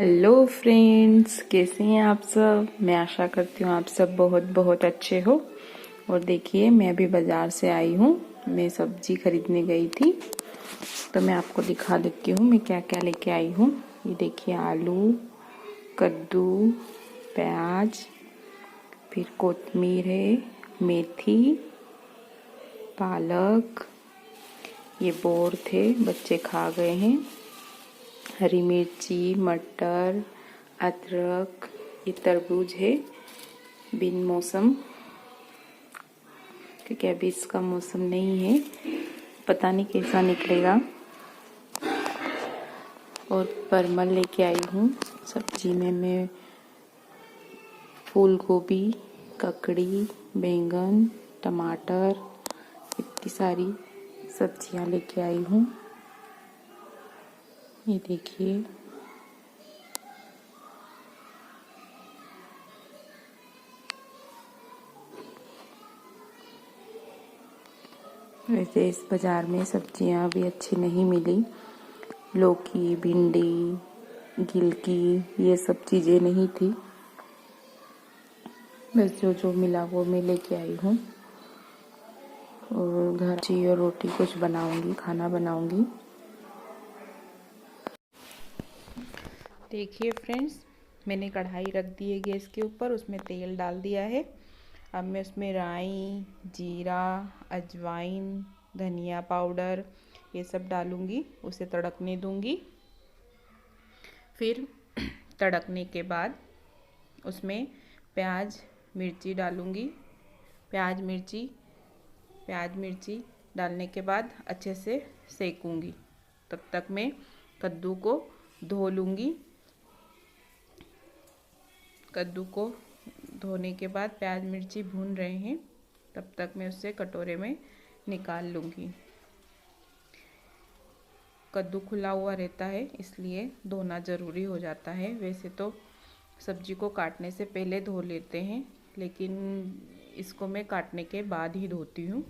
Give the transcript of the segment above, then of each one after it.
Hello friends, कैसे हैं आप सब। मैं आशा करती हूँ आप सब बहुत बहुत अच्छे हो। और देखिए, मैं अभी बाजार से आई हूँ। मैं सब्जी खरीदने गई थी, तो मैं आपको दिखा देती हूँ मैं क्या क्या लेके आई हूँ। ये देखिए, आलू, कद्दू, प्याज, फिर कोतमीर है, मेथी, पालक, ये बोर थे, बच्चे खा गए हैं, हरी मिर्ची, मटर, अदरक, ये तरबूज है बिन मौसम, क्योंकि अभी इसका मौसम नहीं है, पता नहीं कैसा निकलेगा। और परमल लेके आई हूँ। सब्जी में मैं फूल गोभी, ककड़ी, बैंगन, टमाटर, इतनी सारी सब्जियां लेके आई हूँ। ये देखिए, वैसे इस बाजार में सब्जियां भी अच्छी नहीं मिली। लौकी, भिंडी, गिलकी, ये सब चीज़ें नहीं थी। बस जो जो मिला वो मैं लेके आई हूँ। और घर ची और रोटी कुछ बनाऊंगी, खाना बनाऊंगी। देखिए फ्रेंड्स, मैंने कढ़ाई रख दी है गैस के ऊपर, उसमें तेल डाल दिया है। अब मैं उसमें राई, जीरा, अजवाइन, धनिया पाउडर, ये सब डालूंगी, उसे तड़कने दूंगी। फिर तड़कने के बाद उसमें प्याज, मिर्ची डालूंगी। प्याज मिर्ची डालने के बाद अच्छे से सेकूंगी। तब तक मैं कद्दू को धो लूँगी। कद्दू को धोने के बाद प्याज मिर्ची भून रहे हैं, तब तक मैं उससे कटोरे में निकाल लूँगी। कद्दू खुला हुआ रहता है, इसलिए धोना ज़रूरी हो जाता है। वैसे तो सब्जी को काटने से पहले धो लेते हैं, लेकिन इसको मैं काटने के बाद ही धोती हूँ।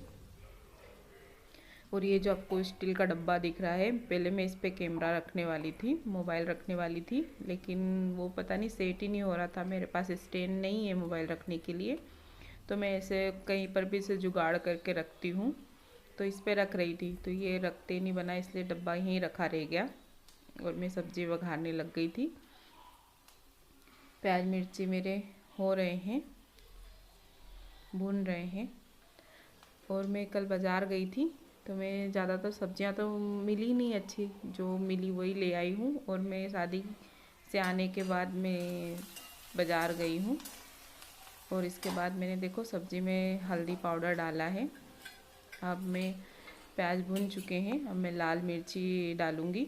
और ये जो आपको स्टील का डब्बा दिख रहा है, पहले मैं इस पे कैमरा रखने वाली थी, मोबाइल रखने वाली थी, लेकिन वो पता नहीं सेट ही नहीं हो रहा था। मेरे पास स्टैंड नहीं है मोबाइल रखने के लिए, तो मैं ऐसे कहीं पर भी इसे जुगाड़ करके रखती हूँ। तो इस पे रख रही थी, तो ये रखते नहीं बना, इसलिए डब्बा यहीं रखा रह गया और मैं सब्जी वघारने लग गई थी। प्याज मिर्ची मेरे हो रहे हैं, भून रहे हैं। और मैं कल बाज़ार गई थी, तो मैं ज़्यादातर सब्जियां तो मिली नहीं अच्छी, जो मिली वही ले आई हूँ। और मैं शादी से आने के बाद मैं बाज़ार गई हूँ। और इसके बाद मैंने देखो सब्जी में हल्दी पाउडर डाला है। अब मैं प्याज भून चुके हैं, अब मैं लाल मिर्ची डालूँगी।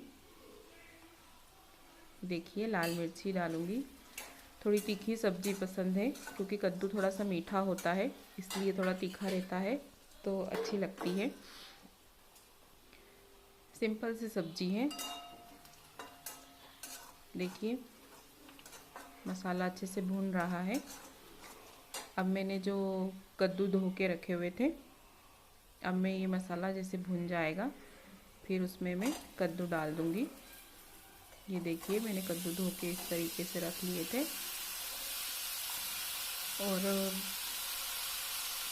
देखिए, लाल मिर्ची डालूँगी। थोड़ी तीखी सब्जी पसंद है, क्योंकि कद्दू थोड़ा सा मीठा होता है, इसलिए थोड़ा तीखा रहता है, तो अच्छी लगती है। सिंपल सी सब्जी है। देखिए, मसाला अच्छे से भून रहा है। अब मैंने जो कद्दू धो के रखे हुए थे, अब मैं ये मसाला जैसे भून जाएगा, फिर उसमें मैं कद्दू डाल दूँगी। ये देखिए, मैंने कद्दू धो के इस तरीके से रख लिए थे। और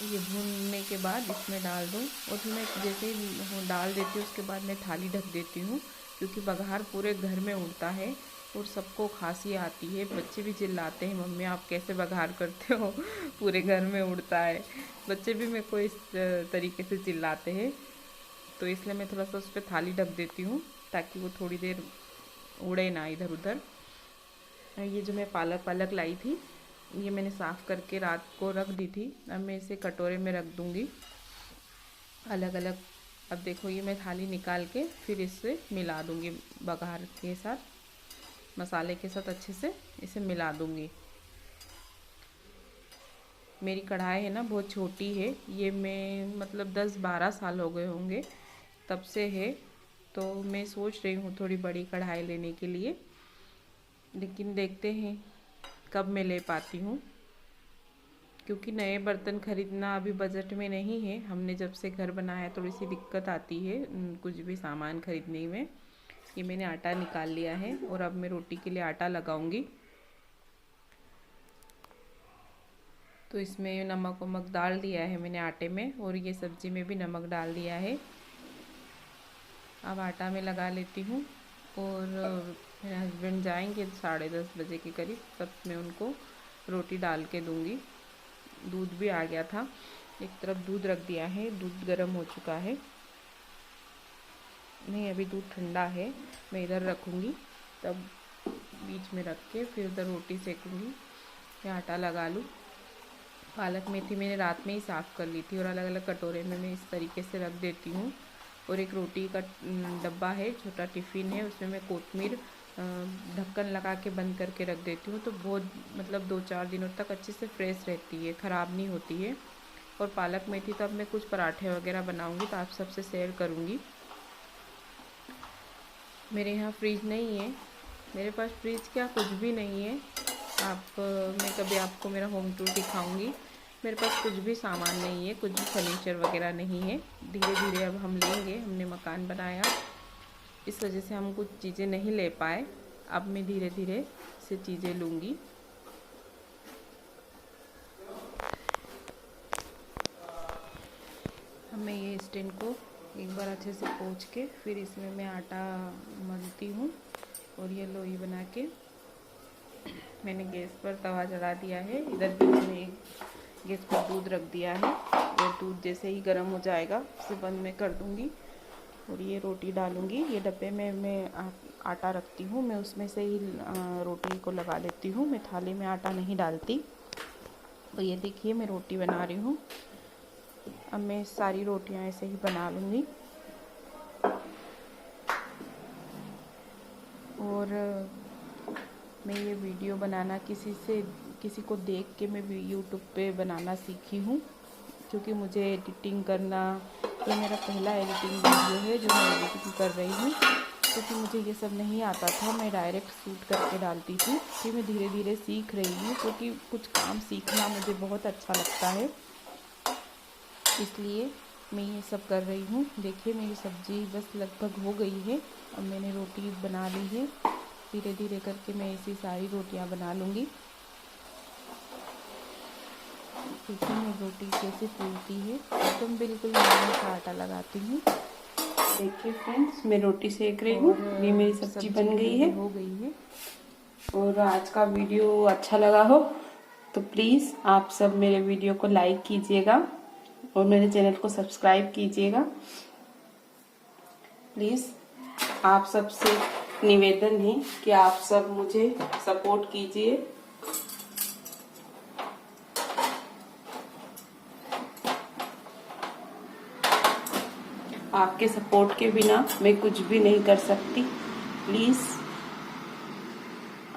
ये भूनने के बाद इसमें डाल दूँ। और फिर मैं जैसे ही डाल देती हूँ, उसके बाद मैं थाली ढक देती हूँ, क्योंकि बघार पूरे घर में उड़ता है और सबको खांसी आती है। बच्चे भी चिल्लाते हैं, मम्मी आप कैसे बघार करते हो, पूरे घर में उड़ता है। बच्चे भी मेरे को इस तरीके से चिल्लाते हैं, तो इसलिए मैं थोड़ा सा उस पर थाली ढक देती हूँ, ताकि वो थोड़ी देर उड़े ना इधर उधर। ये जो मैं पालक लाई थी, ये मैंने साफ़ करके रात को रख दी थी। अब मैं इसे कटोरे में रख दूँगी अलग अलग। अब देखो, ये मैं थाली निकाल के फिर इससे मिला दूँगी, बघार के साथ, मसाले के साथ अच्छे से इसे मिला दूँगी। मेरी कढ़ाई है ना, बहुत छोटी है। ये मैं मतलब 10-12 साल हो गए होंगे तब से है, तो मैं सोच रही हूँ थोड़ी बड़ी कढ़ाई लेने के लिए, लेकिन देखते हैं कब मैं ले पाती हूँ, क्योंकि नए बर्तन खरीदना अभी बजट में नहीं है। हमने जब से घर बनाया थोड़ी सी दिक्कत आती है कुछ भी सामान खरीदने में, ये मैंने आटा निकाल लिया है और अब मैं रोटी के लिए आटा लगाऊंगी। तो इसमें नमक वमक डाल दिया है मैंने आटे में, और ये सब्ज़ी में भी नमक डाल दिया है। अब आटा में लगा लेती हूँ, और मेरे हस्बैंड जाएंगे 10:30 बजे के करीब, तब मैं उनको रोटी डाल के दूँगी। दूध भी आ गया था, एक तरफ दूध रख दिया है, दूध गर्म हो चुका है। नहीं, अभी दूध ठंडा है, मैं इधर रखूँगी, तब बीच में रख के फिर उधर रोटी सेकूँगी या आटा लगा लूँ। पालक मेथी मैंने रात में ही साफ़ कर ली थी, और अलग अलग कटोरे में मैं इस तरीके से रख देती हूँ। और एक रोटी का डब्बा है, छोटा टिफ़िन है, उसमें मैं कोतमीर ढक्कन लगा के बंद करके रख देती हूँ। तो बहुत मतलब 2-4 दिनों तक अच्छे से फ्रेश रहती है, ख़राब नहीं होती है। और पालक मेथी तो अब मैं कुछ पराठे वगैरह बनाऊँगी, तो आप सबसे शेयर करूँगी। मेरे यहाँ फ्रिज नहीं है, मेरे पास फ्रिज क्या कुछ भी नहीं है। मैं कभी आपको मेरा होम टूर दिखाऊंगी। मेरे पास कुछ भी सामान नहीं है, कुछ भी फर्नीचर वगैरह नहीं है। धीरे धीरे अब हम लेंगे, हमने मकान बनाया, इस वजह से हम कुछ चीज़ें नहीं ले पाए। अब मैं धीरे धीरे से चीज़ें लूँगी। मैं ये स्टैंड को एक बार अच्छे से पोंछ के फिर इसमें मैं आटा मलती हूँ, और ये लोई बना के मैंने गैस पर तवा चढ़ा दिया है। इधर बीच में गैस पर दूध रख दिया है, और दूध जैसे ही गर्म हो जाएगा उसे बंद में कर दूँगी, और ये रोटी डालूँगी। ये डब्बे में मैं आटा रखती हूँ, मैं उसमें से ही रोटी को लगा लेती हूँ, मैं थाली में आटा नहीं डालती। तो ये देखिए मैं रोटी बना रही हूँ। अब मैं सारी रोटियाँ ऐसे ही बना लूँगी। और मैं ये वीडियो बनाना किसी को देख के मैं यूट्यूब पे बनाना सीखी हूँ, क्योंकि मुझे एडिटिंग करना, ये मेरा पहला एडिटिंग वीडियो है जो मैं एडिटिंग कर रही हूँ। क्योंकि मुझे ये सब नहीं आता था, मैं डायरेक्ट शूट करके डालती थी। फिर मैं धीरे धीरे सीख रही हूँ, क्योंकि कुछ काम सीखना मुझे बहुत अच्छा लगता है, इसलिए मैं ये सब कर रही हूँ। देखिए मेरी सब्ज़ी बस लगभग हो गई है। अब मैंने रोटी बना ली है, धीरे धीरे करके मैं ऐसी सारी रोटियाँ बना लूँगी। देखिए मैं रोटी कैसे फूलती है, एकदम बिल्कुल नॉर्मल सा आटा लगाती हूँ। देखिए फ्रेंड्स, मैं रोटी सेक रही हूँ, ये मेरी सब्जी बन गई है, हो गई है। और आज का वीडियो अच्छा लगा हो तो प्लीज़ आप सब मेरे वीडियो को लाइक कीजिएगा और मेरे चैनल को सब्सक्राइब कीजिएगा। प्लीज़ आप सबसे निवेदन है कि आप सब मुझे सपोर्ट कीजिए। आपके सपोर्ट के बिना मैं कुछ भी नहीं कर सकती। प्लीज़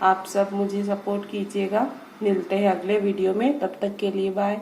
आप सब मुझे सपोर्ट कीजिएगा। मिलते हैं अगले वीडियो में, तब तक के लिए बाय।